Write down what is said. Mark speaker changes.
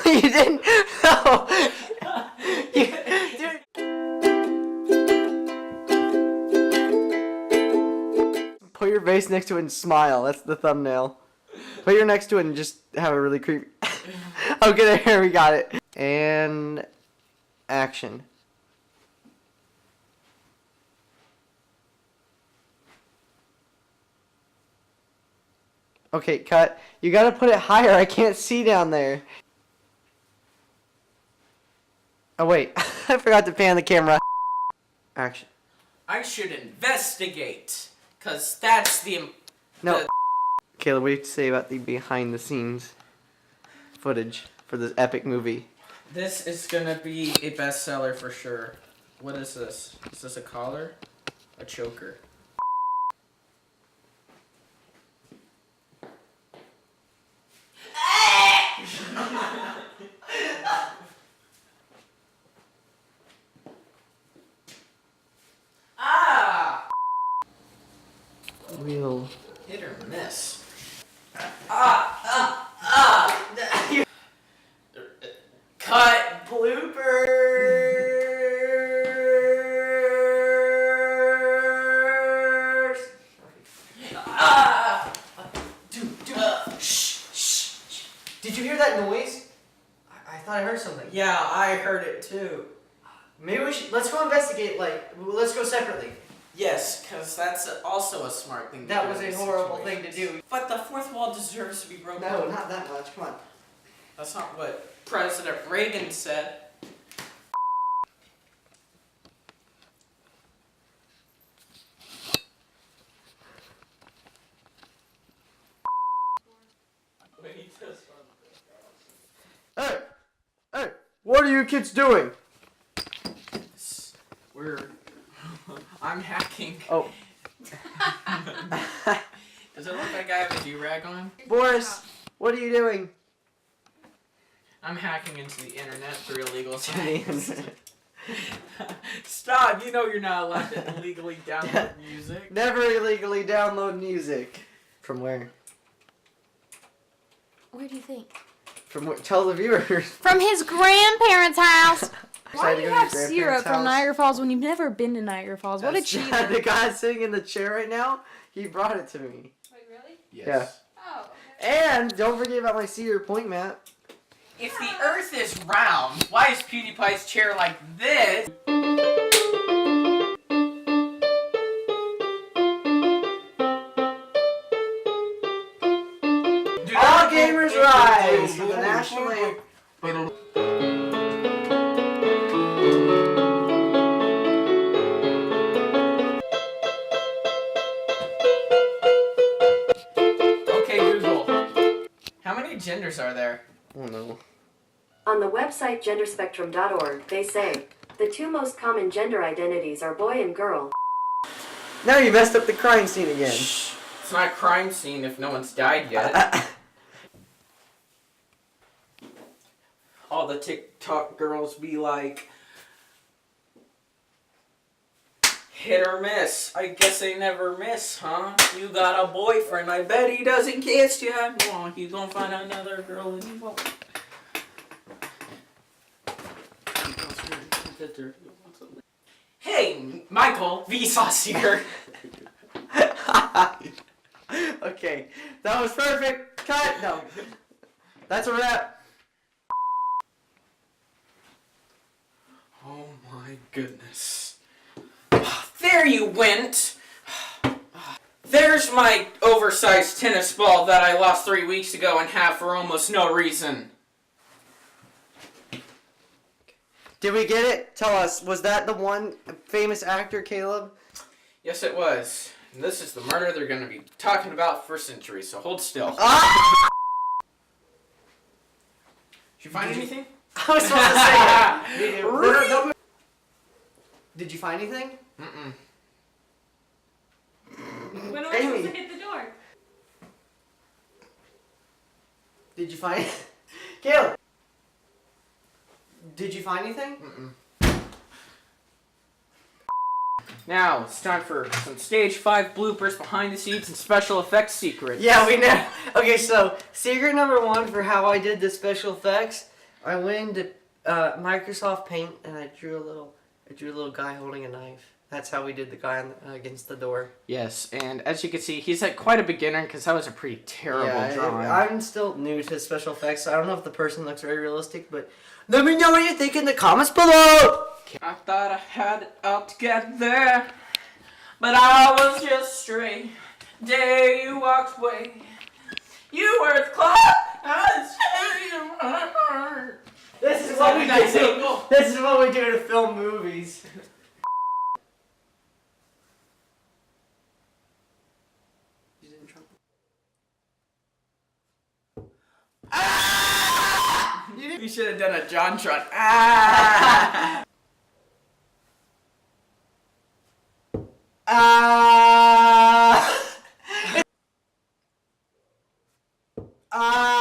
Speaker 1: You didn't. No. Dude. Put your face next to it and smile. That's the thumbnail. Put your next to it and just have a really creepy. Okay, there we got it. And action. Okay, cut. You gotta put it higher. I can't see down there. Oh wait, I forgot to pan the camera. Action.
Speaker 2: I should investigate, cause that's the.
Speaker 1: No. Caleb, what do you have to say about the behind the scenes footage for this epic movie?
Speaker 2: This is gonna be a bestseller for sure. What is this? Is this a collar? A choker?
Speaker 1: Real.
Speaker 2: Hit or miss. Cut. Bloopers.
Speaker 1: Dude. Shh. Did you hear that noise? I thought I heard something.
Speaker 2: Yeah, I heard it too.
Speaker 1: Maybe we should. Let's go investigate. Let's go separately.
Speaker 2: Yes, because that's also a smart thing to do.
Speaker 1: That was a horrible thing to do.
Speaker 2: But the fourth wall deserves to be broken.
Speaker 1: No, not that much. Come on.
Speaker 2: That's not what President Reagan said.
Speaker 1: Hey! What are you kids doing?
Speaker 2: I'm hacking.
Speaker 1: Oh.
Speaker 2: Does it look like I have a do-rag on?
Speaker 1: Boris, what are you doing?
Speaker 2: I'm hacking into the internet through illegal
Speaker 1: To the
Speaker 2: sites.
Speaker 1: internet.
Speaker 2: Stop! You know you're not allowed to illegally download music.
Speaker 1: Never illegally download music. From where?
Speaker 3: Where do you think?
Speaker 1: From where? Tell the viewers.
Speaker 3: From his grandparents' house. Why
Speaker 1: Excited
Speaker 3: do
Speaker 1: to
Speaker 3: you
Speaker 1: go to
Speaker 3: have
Speaker 1: your
Speaker 3: syrup
Speaker 1: grandparents'
Speaker 3: from
Speaker 1: house?
Speaker 3: Niagara Falls when you've never been to Niagara Falls? What a
Speaker 1: That's
Speaker 3: cheater.
Speaker 1: the guy sitting in the chair right now, he brought it to me.
Speaker 3: Wait, really?
Speaker 2: Yes.
Speaker 3: Oh,
Speaker 1: And don't forget about my Cedar Point map.
Speaker 2: If the Earth is round, why is PewDiePie's chair like this?
Speaker 1: All gamers rise for the national anthem.
Speaker 2: Okay, Google. How many genders are there?
Speaker 1: Oh no.
Speaker 4: On the website genderspectrum.org, they say, the two most common gender identities are boy and girl.
Speaker 1: Now you messed up the crime scene again.
Speaker 2: Shh. It's not a crime scene if no one's died yet. All the TikTok girls be like, hit or miss. I guess they never miss, huh? You got a boyfriend. I bet he doesn't kiss you. Well, you gonna find another girl and you won't. Hey, Michael, Vsauce here.
Speaker 1: Okay, that was perfect. Cut. No, that's a wrap.
Speaker 2: Oh my goodness. There you went. There's my oversized tennis ball that I lost 3 weeks ago and have for almost no reason.
Speaker 1: Did we get it? Tell us, was that the one famous actor, Caleb?
Speaker 2: Yes, it was. And this is the murder they're going to be talking about for centuries, so hold still.
Speaker 1: Ah!
Speaker 2: Did you find anything?
Speaker 1: I was supposed to say it.
Speaker 2: Really?
Speaker 1: Did you find anything?
Speaker 2: Mm-mm.
Speaker 3: when am
Speaker 1: I supposed to
Speaker 3: hit the door?
Speaker 1: Did you find Caleb? Did you find anything?
Speaker 2: Mm-mm. Now, it's time for some Stage 5 bloopers, behind the scenes, and special effects secrets.
Speaker 1: Yeah, we know. Okay, so secret number one for how I did the special effects I went into Microsoft Paint and I drew a little guy holding a knife. That's how we did the guy against the door.
Speaker 2: Yes, and as you can see, he's like quite a beginner because that was a pretty terrible drawing.
Speaker 1: I'm still new to special effects, so I don't know if the person looks very realistic, but let me know what you think in the comments below!
Speaker 2: I thought I had it all together, but I was just stray. Day you walked away, you were the clock.
Speaker 1: This is what we do. This is what we do to film movies.
Speaker 2: You should have done a JonTron. Ah!
Speaker 1: Ah!